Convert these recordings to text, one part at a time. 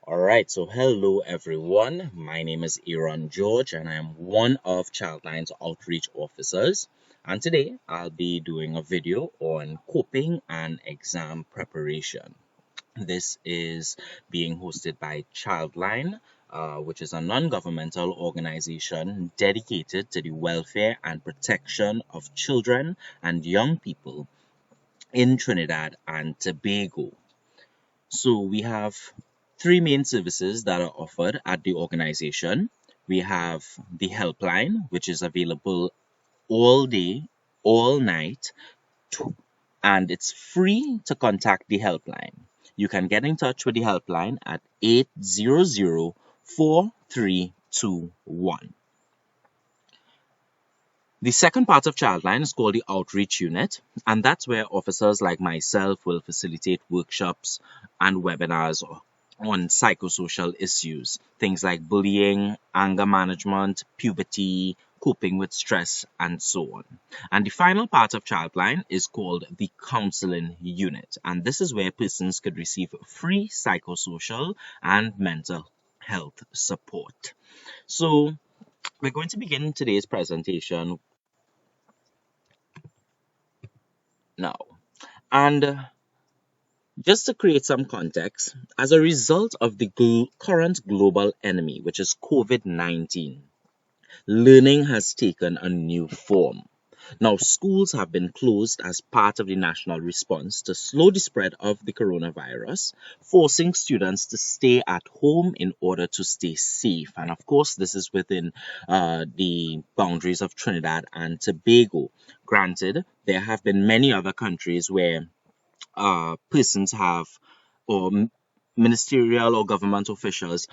Alright, so hello everyone. My name is Aaron George and I am one of ChildLine's outreach officers. And today I'll be doing a video on coping and exam preparation. This is being hosted by ChildLine, which is a non-governmental organization dedicated to the welfare and protection of children and young people in Trinidad and Tobago. So we have three main services that are offered at the organization. We have the helpline, which is available all day, all night, and it's free to contact the helpline. You can get in touch with the helpline at 800-4321. The second part of ChildLine is called the Outreach Unit, and that's where officers like myself will facilitate workshops and webinars on psychosocial issues, things like bullying, anger management, puberty, coping with stress, and so on. And the final part of ChildLine is called the Counseling Unit, and this is where persons could receive free psychosocial and mental health support. So, we're going to begin today's presentation now. And just to create some context, as a result of the current global enemy, which is COVID-19, learning has taken a new form. Now, schools have been closed as part of the national response to slow the spread of the coronavirus, forcing students to stay at home in order to stay safe. And of course, this is within the boundaries of Trinidad and Tobago. Granted, there have been many other countries where persons have, or ministerial or government officials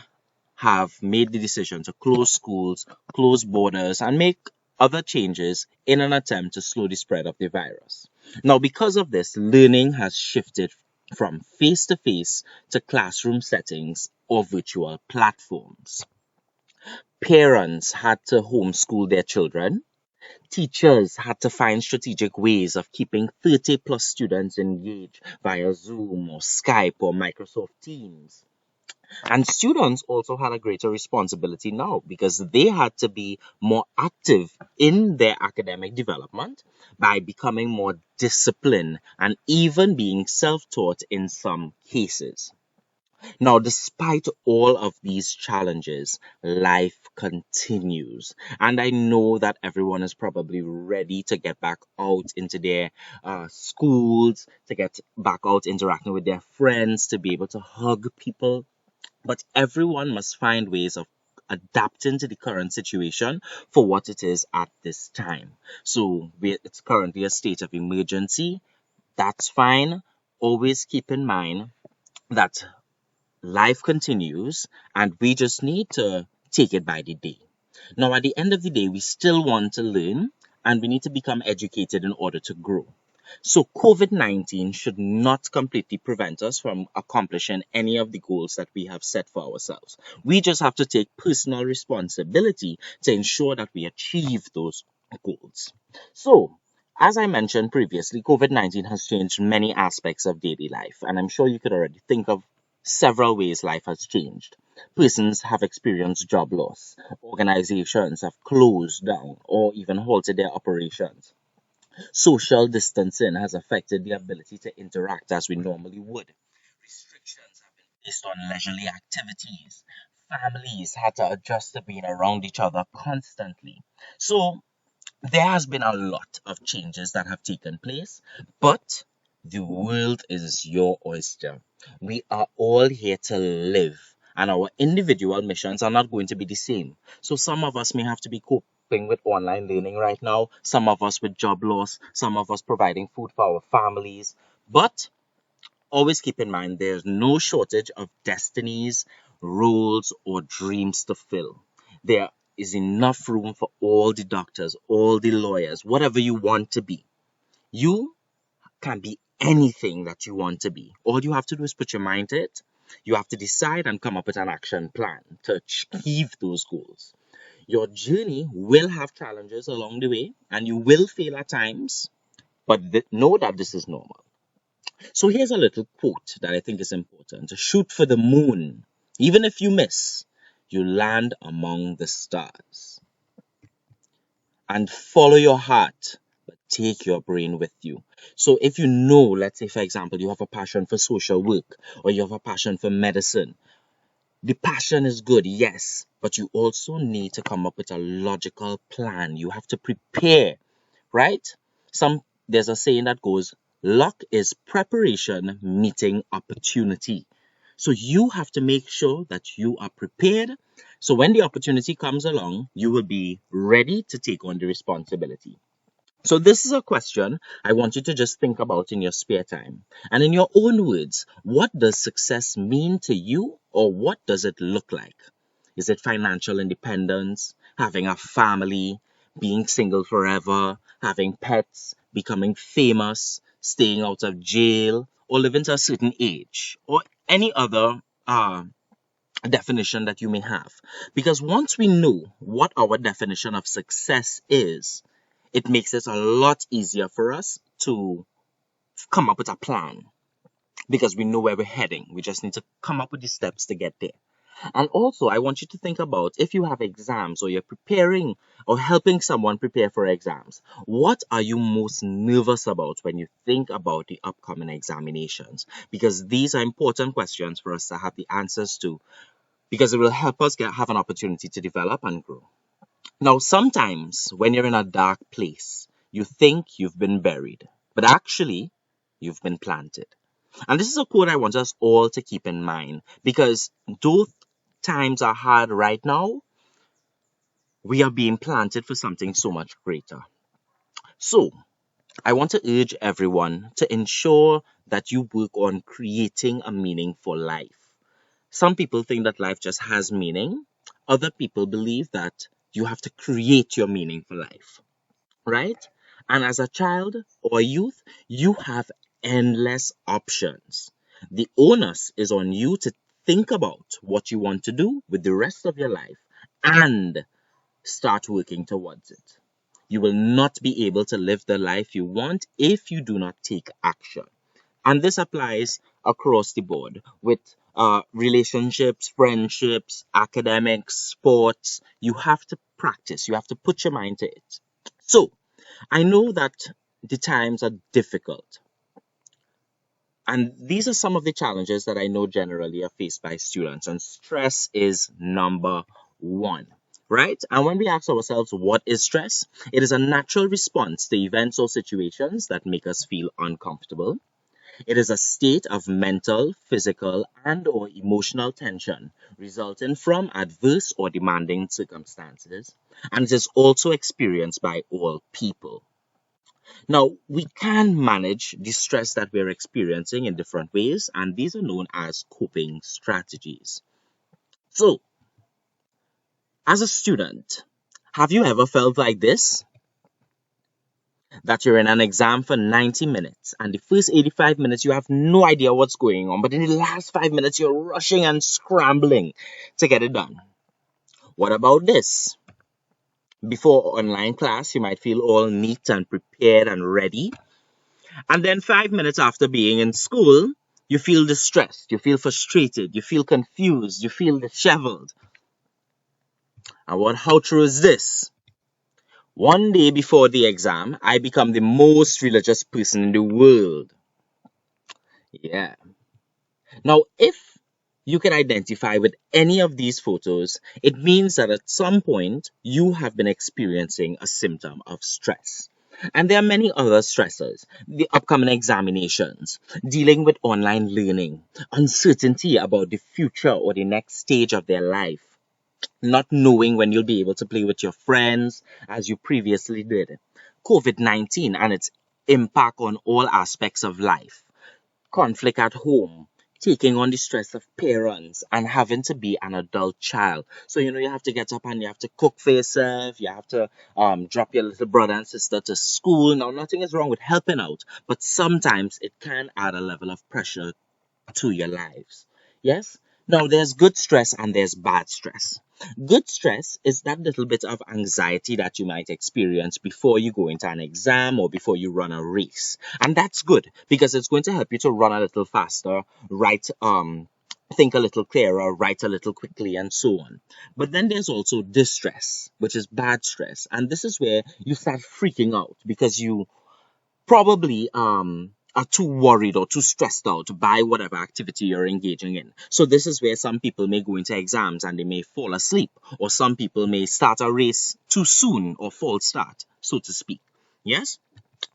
have made the decision to close schools, close borders, and make other changes in an attempt to slow the spread of the virus. Now, because of this, learning has shifted from face to face to classroom settings or virtual platforms. Parents had to homeschool their children. Teachers had to find strategic ways of keeping 30 plus students engaged via Zoom or Skype or Microsoft Teams. And students also had a greater responsibility now because they had to be more active in their academic development by becoming more disciplined and even being self-taught in some cases. Now, despite all of these challenges, life continues. And I know that everyone is probably ready to get back out into their schools, to get back out interacting with their friends, to be able to hug people. But everyone must find ways of adapting to the current situation for what it is at this time. So it's currently a state of emergency. That's fine. Always keep in mind that life continues and we just need to take it by the day. Now, at the end of the day, we still want to learn and we need to become educated in order to grow. So COVID-19 should not completely prevent us from accomplishing any of the goals that we have set for ourselves. We just have to take personal responsibility to ensure that we achieve those goals. So, as I mentioned previously, COVID-19 has changed many aspects of daily life, and I'm sure you could already think of several ways life has changed. Persons have experienced job loss, organizations have closed down or even halted their operations. Social distancing has affected the ability to interact as we normally would. Restrictions have been placed on leisurely activities. Families had to adjust to being around each other constantly. So there has been a lot of changes that have taken place, but the world is your oyster. We are all here to live, and our individual missions are not going to be the same. So some of us may have to be coping with online learning right now, some of us with job loss, some of us providing food for our families. But always keep in mind there's no shortage of destinies, roles, or dreams to fill. There is enough room for all the doctors, all the lawyers, whatever you want to be. You can be anything that you want to be. All you have to do is put your mind to it. You have to decide and come up with an action plan to achieve those goals. Your journey will have challenges along the way and you will fail at times, but know that this is normal. So here's a little quote that I think is important. Shoot for the moon, Even if you miss, you land among the stars. And follow your heart, but take your brain with you. So if you know, let's say, for example, you have a passion for social work or you have a passion for medicine, the passion is good, yes, but you also need to come up with a logical plan. You have to prepare, right? There's a saying that goes, luck is preparation meeting opportunity. So you have to make sure that you are prepared. So when the opportunity comes along, you will be ready to take on the responsibility. So this is a question I want you to just think about in your spare time. And in your own words, what does success mean to you, or what does it look like? Is it financial independence, having a family, being single forever, having pets, becoming famous, staying out of jail, or living to a certain age, or any other definition that you may have? Because once we know what our definition of success is, it makes it a lot easier for us to come up with a plan, because we know where we're heading. We just need to come up with the steps to get there. And also, I want you to think about, if you have exams or you're preparing or helping someone prepare for exams, what are you most nervous about when you think about the upcoming examinations? Because these are important questions for us to have the answers to, because it will help us have an opportunity to develop and grow. Now, sometimes when you're in a dark place, you think you've been buried, but actually, you've been planted. And this is a quote I want us all to keep in mind, because though times are hard right now, we are being planted for something so much greater. So, I want to urge everyone to ensure that you work on creating a meaningful life. Some people think that life just has meaning. Other people believe that you have to create your meaningful life, right? And as a child or a youth, you have endless options. The onus is on you to think about what you want to do with the rest of your life and start working towards it. You will not be able to live the life you want if you do not take action. And this applies across the board with relationships, friendships, academics, sports. You have to practice, you have to put your mind to it. So, I know that the times are difficult, and these are some of the challenges that I know generally are faced by students, and stress is number one, right? And when we ask ourselves, what is stress? It is a natural response to events or situations that make us feel uncomfortable. It is a state of mental, physical, and or emotional tension resulting from adverse or demanding circumstances, and it is also experienced by all people. Now, we can manage the stress that we're experiencing in different ways, and these are known as coping strategies. So, as a student, have you ever felt like this? That you're in an exam for 90 minutes, and the first 85 minutes you have no idea what's going on, but in the last 5 minutes you're rushing and scrambling to get it done. What about this? Before online class, you might feel all neat and prepared and ready. And then 5 minutes after being in school, you feel distressed, you feel frustrated, you feel confused, you feel disheveled. And how true is this? One day before the exam, I become the most religious person in the world. Yeah. Now, if you can identify with any of these photos, it means that at some point you have been experiencing a symptom of stress. And there are many other stressors: the upcoming examinations, dealing with online learning, uncertainty about the future or the next stage of their life, not knowing when you'll be able to play with your friends as you previously did, COVID-19 and its impact on all aspects of life, conflict at home, taking on the stress of parents, and having to be an adult child. So, you have to get up and you have to cook for yourself, you have to drop your little brother and sister to school. Now, nothing is wrong with helping out, but sometimes it can add a level of pressure to your lives. Yes? Now, there's good stress and there's bad stress. Good stress is that little bit of anxiety that you might experience before you go into an exam or before you run a race. And that's good because it's going to help you to run a little faster, write think a little clearer, write a little quickly, and so on. But then there's also distress, which is bad stress. And this is where you start freaking out because you probably are too worried or too stressed out by whatever activity you're engaging in. So this is where some people may go into exams and they may fall asleep, or some people may start a race too soon or false start, so to speak. Yes?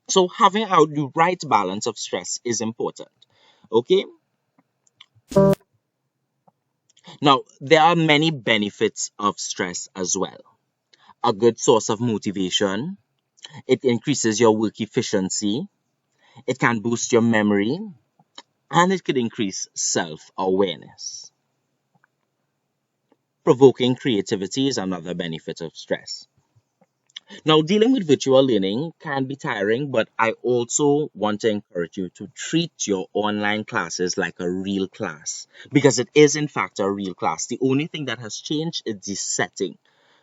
So having a right balance of stress is important. Okay? Now, there are many benefits of stress as well. A good source of motivation, it increases your work efficiency, it can boost your memory, and it could increase self-awareness. Provoking creativity is another benefit of stress. Now, dealing with virtual learning can be tiring, but I also want to encourage you to treat your online classes like a real class because it is, in fact, a real class. The only thing that has changed is the setting.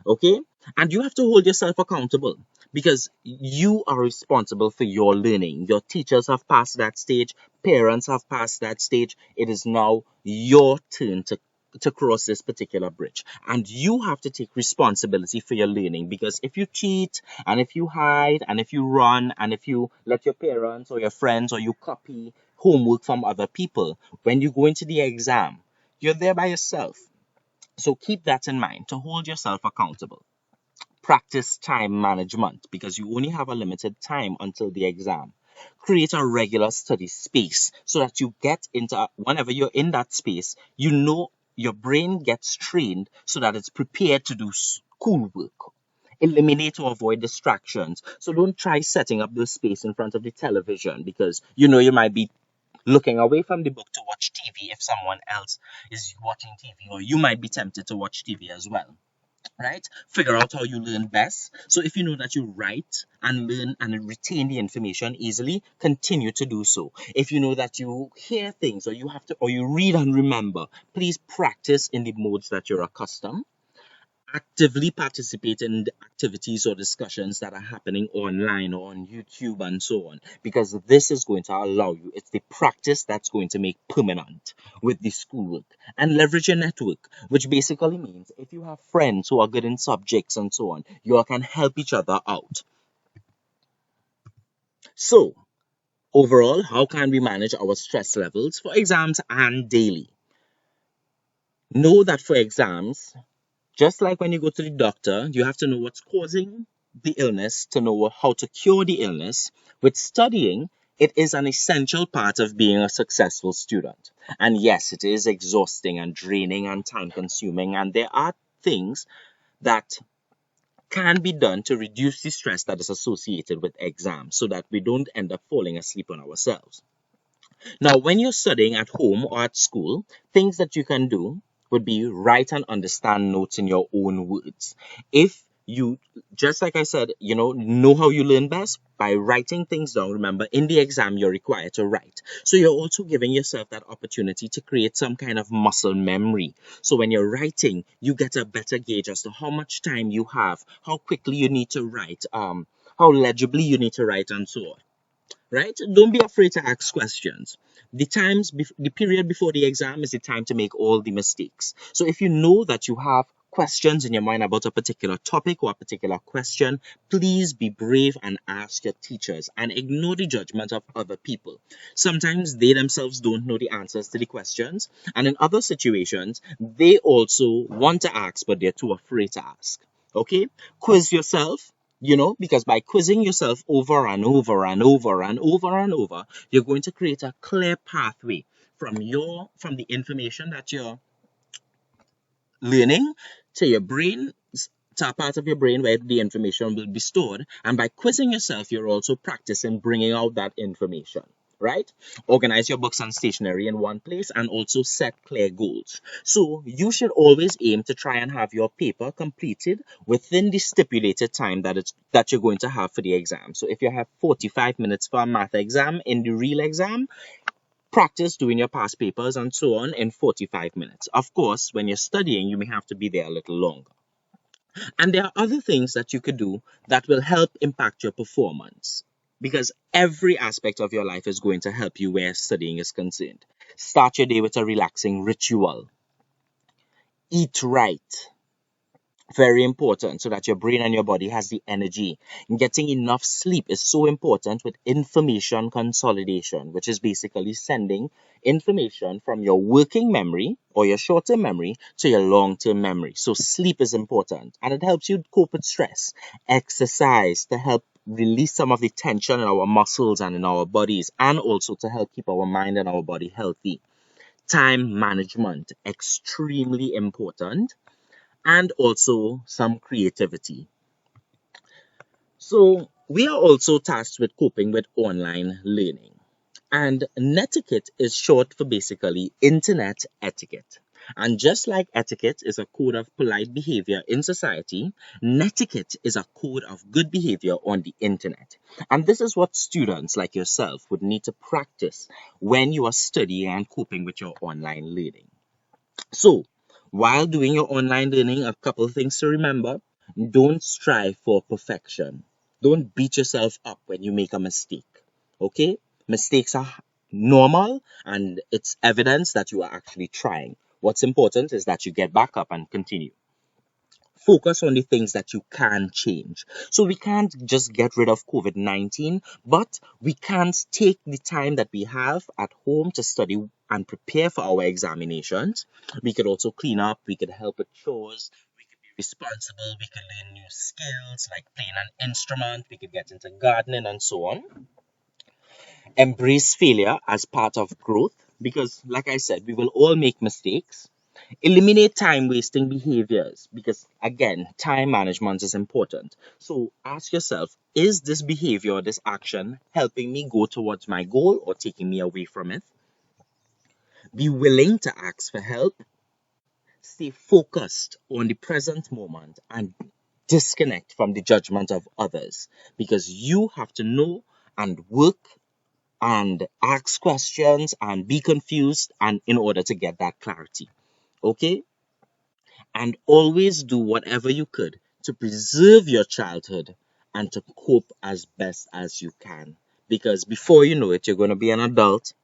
Okay? And you have to hold yourself accountable because you are responsible for your learning. Your teachers have passed that stage, parents have passed that stage. It is now your turn to cross this particular bridge. And you have to take responsibility for your learning because if you cheat and if you hide and if you run and if you let your parents or your friends or you copy homework from other people, when you go into the exam, you're there by yourself. So keep that in mind to hold yourself accountable. Practice time management because you only have a limited time until the exam. Create a regular study space so that you get into, whenever you're in that space, you know your brain gets trained so that it's prepared to do schoolwork. Eliminate or avoid distractions. So don't try setting up the space in front of the television because you know you might be looking away from the book to watch TV if someone else is watching TV, or you might be tempted to watch TV as well. Right? Figure out how you learn best. So if you know that you write and learn and retain the information easily, continue to do so. If you know that you hear things or you have to or you read and remember, please practice in the modes that you're accustomed. Actively participate in the activities or discussions that are happening online or on YouTube and so on, because this is going to allow you, it's the practice that's going to make permanent with the schoolwork. And leverage your network, which basically means if you have friends who are good in subjects and so on, you all can help each other out. So, overall, how can we manage our stress levels for exams and daily? Know that for exams, just like when you go to the doctor, you have to know what's causing the illness to know how to cure the illness. With studying, it is an essential part of being a successful student. And yes, it is exhausting and draining and time consuming. And there are things that can be done to reduce the stress that is associated with exams so that we don't end up falling asleep on ourselves. Now, when you're studying at home or at school, things that you can do would be write and understand notes in your own words. If you, just like I said, know how you learn best by writing things down. Remember, in the exam, you're required to write. So you're also giving yourself that opportunity to create some kind of muscle memory. So when you're writing, you get a better gauge as to how much time you have, how quickly you need to write, how legibly you need to write, and so on. Right? Don't be afraid to ask questions. The period before the exam is the time to make all the mistakes. So if you know that you have questions in your mind about a particular topic or a particular question, please be brave and ask your teachers and ignore the judgment of other people. Sometimes they themselves don't know the answers to the questions, and in other situations, they also want to ask, but they're too afraid to ask. Okay? Quiz yourself. Because by quizzing yourself over and over and over and over and over, you're going to create a clear pathway from the information that you're learning to your brain, to a part of your brain where the information will be stored. And by quizzing yourself, you're also practicing bringing out that information. Right? Organize your books and stationery in one place and also set clear goals. So you should always aim to try and have your paper completed within the stipulated time that you're going to have for the exam. So if you have 45 minutes for a math exam in the real exam, practice doing your past papers and so on in 45 minutes. Of course, when you're studying, you may have to be there a little longer. And there are other things that you could do that will help impact your performance, because every aspect of your life is going to help you where studying is concerned. Start your day with a relaxing ritual. Eat right. Very important, so that your brain and your body has the energy. Getting enough sleep is so important with information consolidation, which is basically sending information from your working memory or your short-term memory to your long-term memory. So sleep is important, and it helps you cope with stress. Exercise to help release some of the tension in our muscles and in our bodies, and also to help keep our mind and our body healthy. Time management, extremely important, and also some creativity. So, we are also tasked with coping with online learning. And netiquette is short for basically internet etiquette. And just like etiquette is a code of polite behavior in society, netiquette is a code of good behavior on the internet. And this is what students like yourself would need to practice when you are studying and coping with your online learning. So, while doing your online learning, a couple of things to remember. Don't strive for perfection. Don't beat yourself up when you make a mistake. Okay? Mistakes are normal, and it's evidence that you are actually trying. What's important is that you get back up and continue. Focus on the things that you can change. So we can't just get rid of COVID-19, but we can't take the time that we have at home to study and prepare for our examinations. We could also clean up, we could help with chores, we could be responsible, we could learn new skills like playing an instrument, we could get into gardening and so on. Embrace failure as part of growth because, like I said, we will all make mistakes. Eliminate time wasting behaviors because, again, time management is important. So ask yourself, is this behavior or this action helping me go towards my goal or taking me away from it? Be willing to ask for help. Stay focused on the present moment and disconnect from the judgment of others because you have to know and work and ask questions and be confused and in order to get that clarity. Okay? And always do whatever you could to preserve your childhood and to cope as best as you can. Because before you know it, you're going to be an adult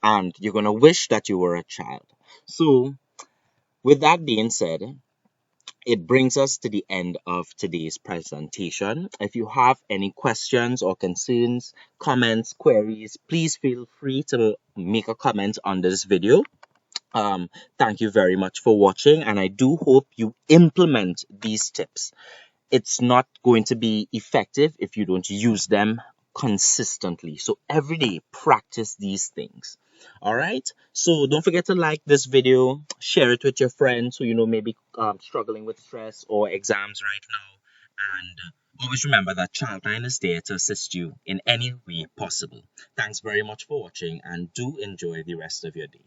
and you're going to wish that you were a child. So, with that being said, it brings us to the end of today's presentation. If you have any questions or concerns, comments, queries, please feel free to make a comment on this video. Thank you very much for watching, and I do hope you implement these tips. It's not going to be effective if you don't use them consistently. So every day, practice these things. All right. So don't forget to like this video, share it with your friends who you know may be struggling with stress or exams right now. And always remember that ChildLine is there to assist you in any way possible. Thanks very much for watching, and do enjoy the rest of your day.